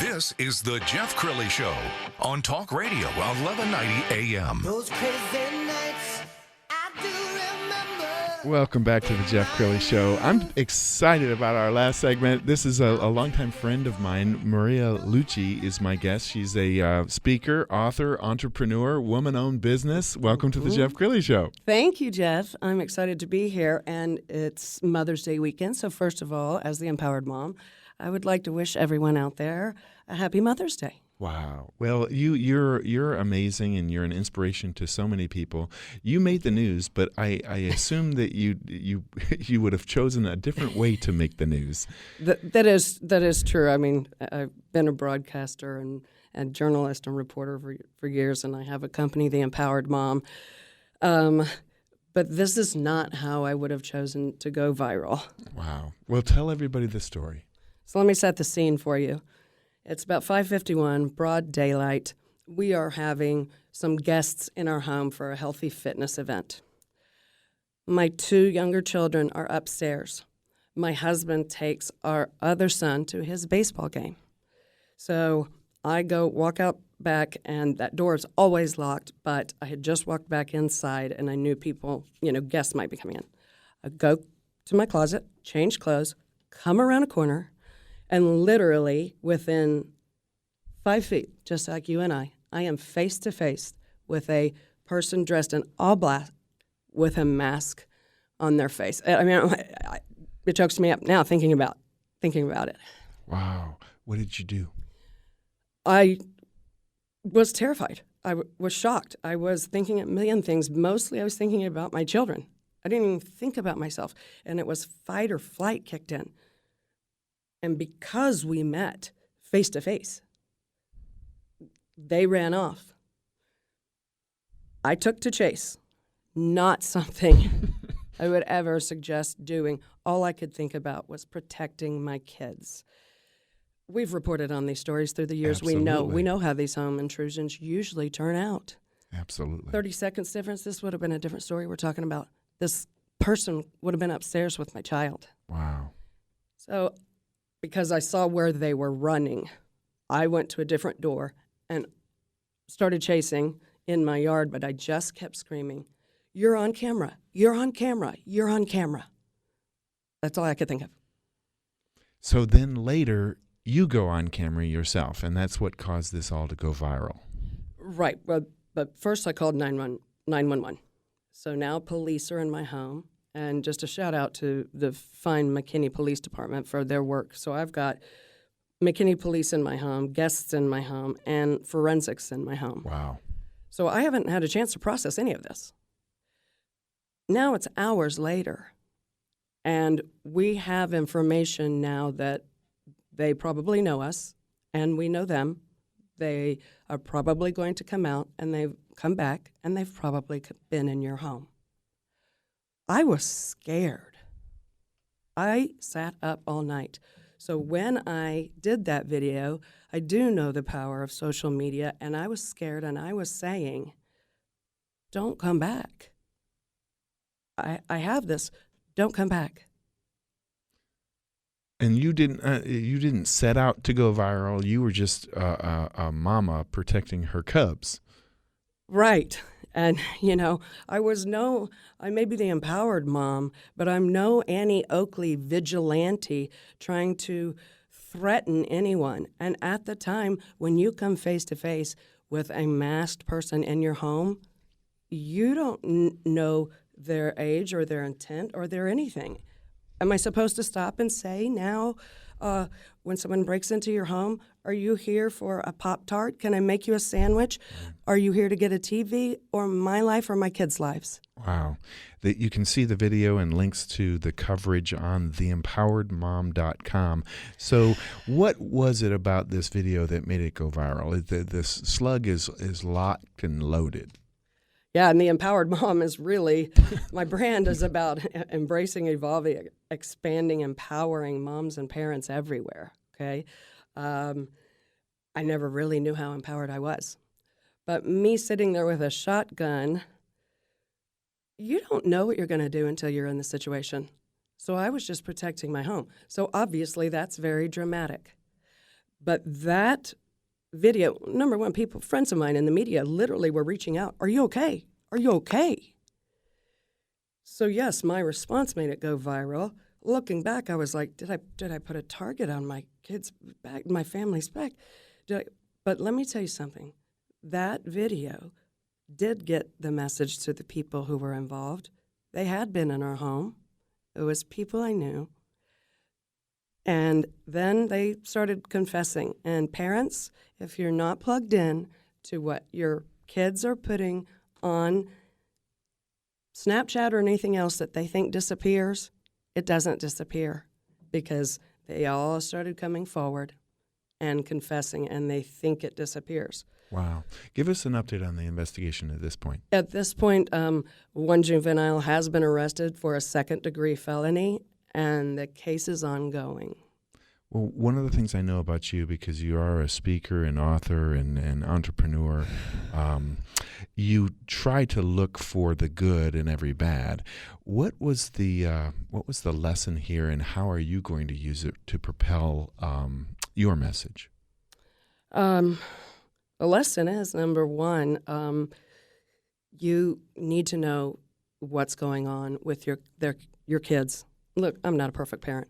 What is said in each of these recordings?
This is the Jeff Crilley Show on Talk Radio 1190 AM. Those crazy nights, I do remember. Welcome back to the Jeff Crilley Show. I'm excited about our last segment. This is a longtime friend of mine. Maria Luce is my guest. She's a speaker, author, entrepreneur, woman-owned business. Welcome to the Jeff Crilley Show. Thank you, Jeff. I'm excited to be here, and it's Mother's Day weekend. So first of all, as the empowered mom, I would like to wish everyone out there a happy Mother's Day. Wow. Well, you're amazing, and you're an inspiration to so many people. You made the news, but I assume that you would have chosen a different way to make the news. That is true. I mean, I've been a broadcaster and journalist and reporter for years, and I have a company, The Empowered Mom. But this is not how I would have chosen to go viral. Wow. Well, tell everybody the story. So let me set the scene for you. It's about 5:51, broad daylight. We are having some guests in our home for a healthy fitness event. My two younger children are upstairs. My husband takes our other son to his baseball game. So I walk out back, and that door is always locked, but I had just walked back inside, and I knew people, guests might be coming in. I go to my closet, change clothes, come around a corner, and literally within 5 feet, just like you and I am face to face with a person dressed in all black with a mask on their face. I mean, it chokes me up now thinking about it. Wow. What did you do? I was terrified. I was shocked. I was thinking a million things. Mostly I was thinking about my children. I didn't even think about myself. And it was fight or flight kicked in. And because we met face to face, they ran off. I took to chase, not something I would ever suggest doing. All I could think about was protecting my kids. We've reported on these stories through the years. Absolutely. We know how these home intrusions usually turn out. Absolutely. 30 seconds difference, this would have been a different story. We're talking about this person would have been upstairs with my child. Wow. So because I saw where they were running, I went to a different door and started chasing in my yard, but I just kept screaming, "You're on camera, you're on camera, you're on camera." That's all I could think of. So then later, you go on camera yourself, and that's what caused this all to go viral. Right. Well, but first I called 911. So now police are in my home. And just a shout out to the fine McKinney Police Department for their work. So I've got McKinney Police in my home, guests in my home, and forensics in my home. Wow. So I haven't had a chance to process any of this. Now it's hours later, and we have information now that they probably know us, and we know them. They are probably going to come out, and they've come back, and they've probably been in your home. I was scared. I sat up all night. So when I did that video, I do know the power of social media, and I was scared, and I was saying, don't come back. I have this. Don't come back. And you didn't set out to go viral. You were just a mama protecting her cubs. Right. And, I may be the empowered mom, but I'm no Annie Oakley vigilante trying to threaten anyone. And at the time, when you come face to face with a masked person in your home, you don't know their age or their intent or their anything. Am I supposed to stop and say now, when someone breaks into your home, are you here for a Pop-Tart? Can I make you a sandwich? Are you here to get a TV or my life or my kids' lives? Wow. You can see the video and links to the coverage on theempoweredmom.com. So what was it about this video that made it go viral? This slug is locked and loaded. Yeah, and the empowered mom is really, my brand is about embracing, evolving, expanding, empowering moms and parents everywhere, okay? I never really knew how empowered I was. But me sitting there with a shotgun, you don't know what you're going to do until you're in the situation. So I was just protecting my home. So obviously that's very dramatic. But that video, number one, friends of mine in the media literally were reaching out, "Are you okay? Are you okay?" So yes, my response made it go viral. Looking back, I was like, did I put a target on my kids' back, my family's back? But let me tell you something. That video did get the message to the people who were involved. They had been in our home. It was people I knew. And then they started confessing. And parents, if you're not plugged in to what your kids are putting on Snapchat or anything else that they think disappears, it doesn't disappear, because they all started coming forward and confessing, and they think it disappears. Wow. Give us an update on the investigation at this point. At this point, one juvenile has been arrested for a second-degree felony, and the case is ongoing. Well, one of the things I know about you, because you are a speaker and author and entrepreneur, you try to look for the good in every bad. What was the lesson here, and how are you going to use it to propel your message? The lesson is, number one, you need to know what's going on with your kids. Look, I'm not a perfect parent,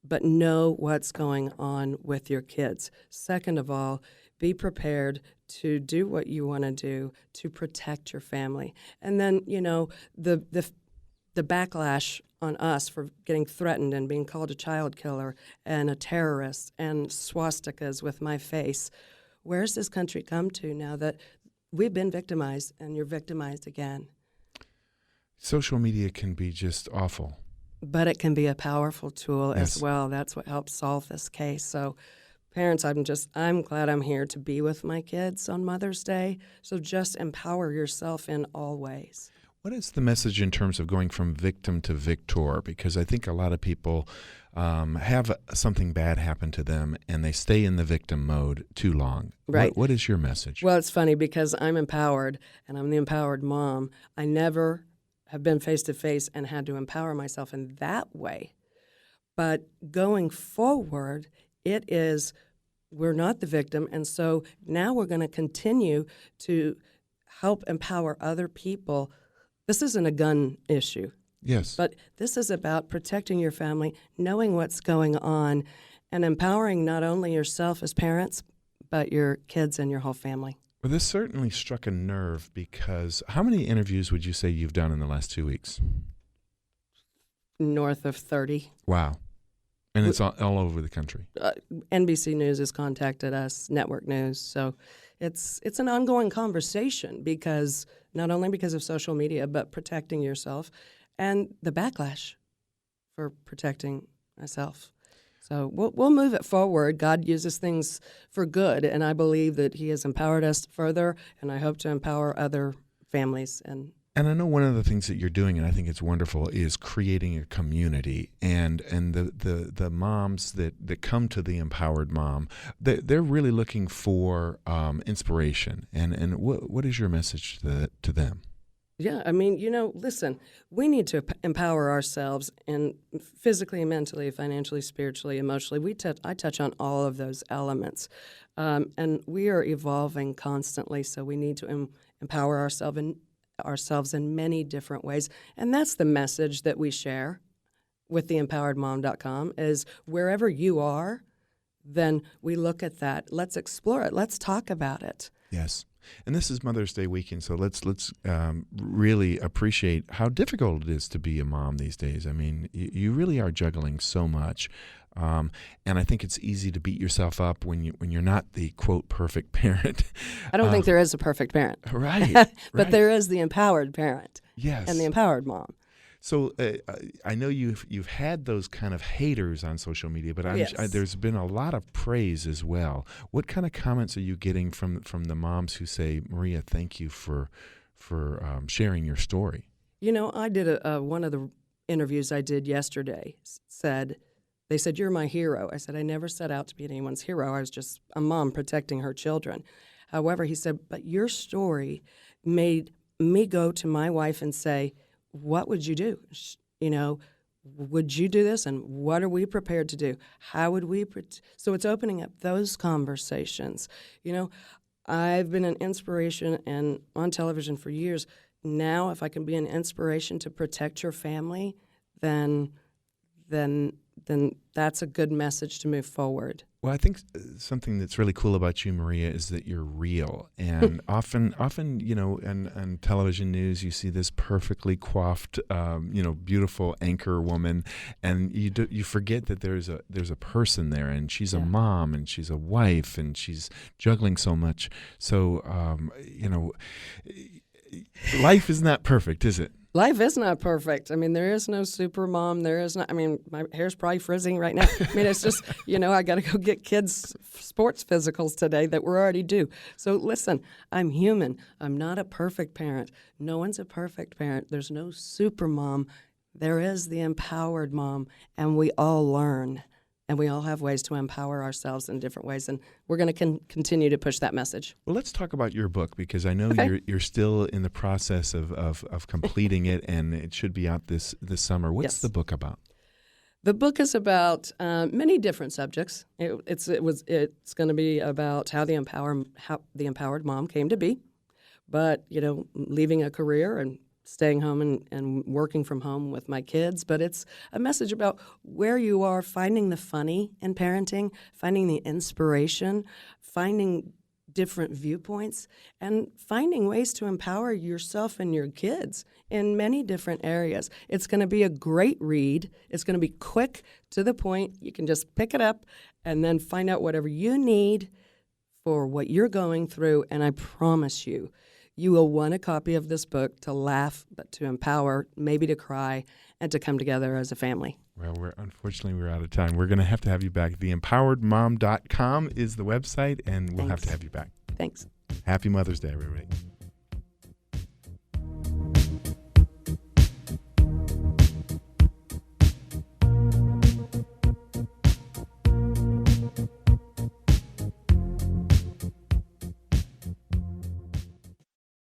but know what's going on with your kids. Second of all, be prepared to do what you want to do to protect your family. And then, the backlash on us for getting threatened and being called a child killer and a terrorist and swastikas with my face. Where's this country come to now that we've been victimized and you're victimized again? Social media can be just awful. But it can be a powerful tool Yes. as well. That's what helps solve this case. So, parents, I'm glad I'm here to be with my kids on Mother's Day. So just empower yourself in all ways. What is the message in terms of going from victim to victor? Because I think a lot of people have something bad happen to them, and they stay in the victim mode too long. Right. What is your message? Well, it's funny because I'm empowered, and I'm the empowered mom. I never have been face-to-face and had to empower myself in that way. But going forward, we're not the victim, and so now we're going to continue to help empower other people. This isn't a gun issue. Yes. But this is about protecting your family, knowing what's going on, and empowering not only yourself as parents, but your kids and your whole family. Well, this certainly struck a nerve, because how many interviews would you say you've done in the last 2 weeks? North of 30. Wow. And it's all over the country. NBC News has contacted us, Network News. So it's an ongoing conversation, because not only because of social media, but protecting yourself and the backlash for protecting myself. So we'll move it forward. God uses things for good, and I believe that He has empowered us further, and I hope to empower other families. And I know one of the things that you're doing, and I think it's wonderful, is creating a community. And the moms that come to the Empowered Mom, they're really looking for inspiration. And what is your message to them? yeah, I mean, listen, we need to empower ourselves, and physically, mentally, financially, spiritually, emotionally. I touch on all of those elements, and we are evolving constantly. So we need to empower ourselves in many different ways, and that's the message that we share with the empoweredmom.com. Is wherever you are, then we look at that. Let's explore it. Let's talk about it. Yes. And this is Mother's Day weekend, so let's really appreciate how difficult it is to be a mom these days. I mean, you really are juggling so much, and I think it's easy to beat yourself up when you're not the quote perfect parent. I don't think there is a perfect parent, Right? but right. there is the empowered parent, Yes. and the empowered mom. So I know you've had those kind of haters on social media, but Yes. there's been a lot of praise as well. What kind of comments are you getting from the moms who say, "Maria, thank you for sharing your story"? I did one of the interviews I did yesterday. They said, "You're my hero." I said, "I never set out to be anyone's hero. I was just a mom protecting her children." However, he said, "But your story made me go to my wife and say, what would you do? would you do this? And what are we prepared to do? How would we? So it's opening up those conversations. You know, I've been an inspiration and on television for years. Now, if I can be an inspiration to protect your family, then that's a good message to move forward. Well, I think something that's really cool about you, Maria, is that you're real. And often, you know, in television news, you see this perfectly coiffed, beautiful anchor woman, and you forget that there's a person there, and she's a mom, and she's a wife, and she's juggling so much. So, life is not perfect, is it? Life is not perfect. I mean, there is no super mom. There is not. I mean, my hair's probably frizzing right now. I mean, it's just, I got to go get kids' sports physicals today that we're already due. So listen, I'm human. I'm not a perfect parent. No one's a perfect parent. There's no super mom. There is the empowered mom, and we all learn. And we all have ways to empower ourselves in different ways, and we're going to continue to push that message. Well, let's talk about your book, because I know you're still in the process of completing it, and it should be out this summer. What's the book about? The book is about many different subjects. It's going to be about how the empowered mom came to be, but leaving a career and staying home and working from home with my kids. But it's a message about where you are, finding the funny in parenting, finding the inspiration, finding different viewpoints, and finding ways to empower yourself and your kids in many different areas. It's going to be a great read. It's going to be quick, to the point. You can just pick it up and then find out whatever you need for what you're going through, and I promise you, you will want a copy of this book to laugh, but to empower, maybe to cry, and to come together as a family. Well, unfortunately, we're out of time. We're going to have you back. TheEmpoweredMom.com is the website, and we'll have to have you back. Thanks. Happy Mother's Day, everybody.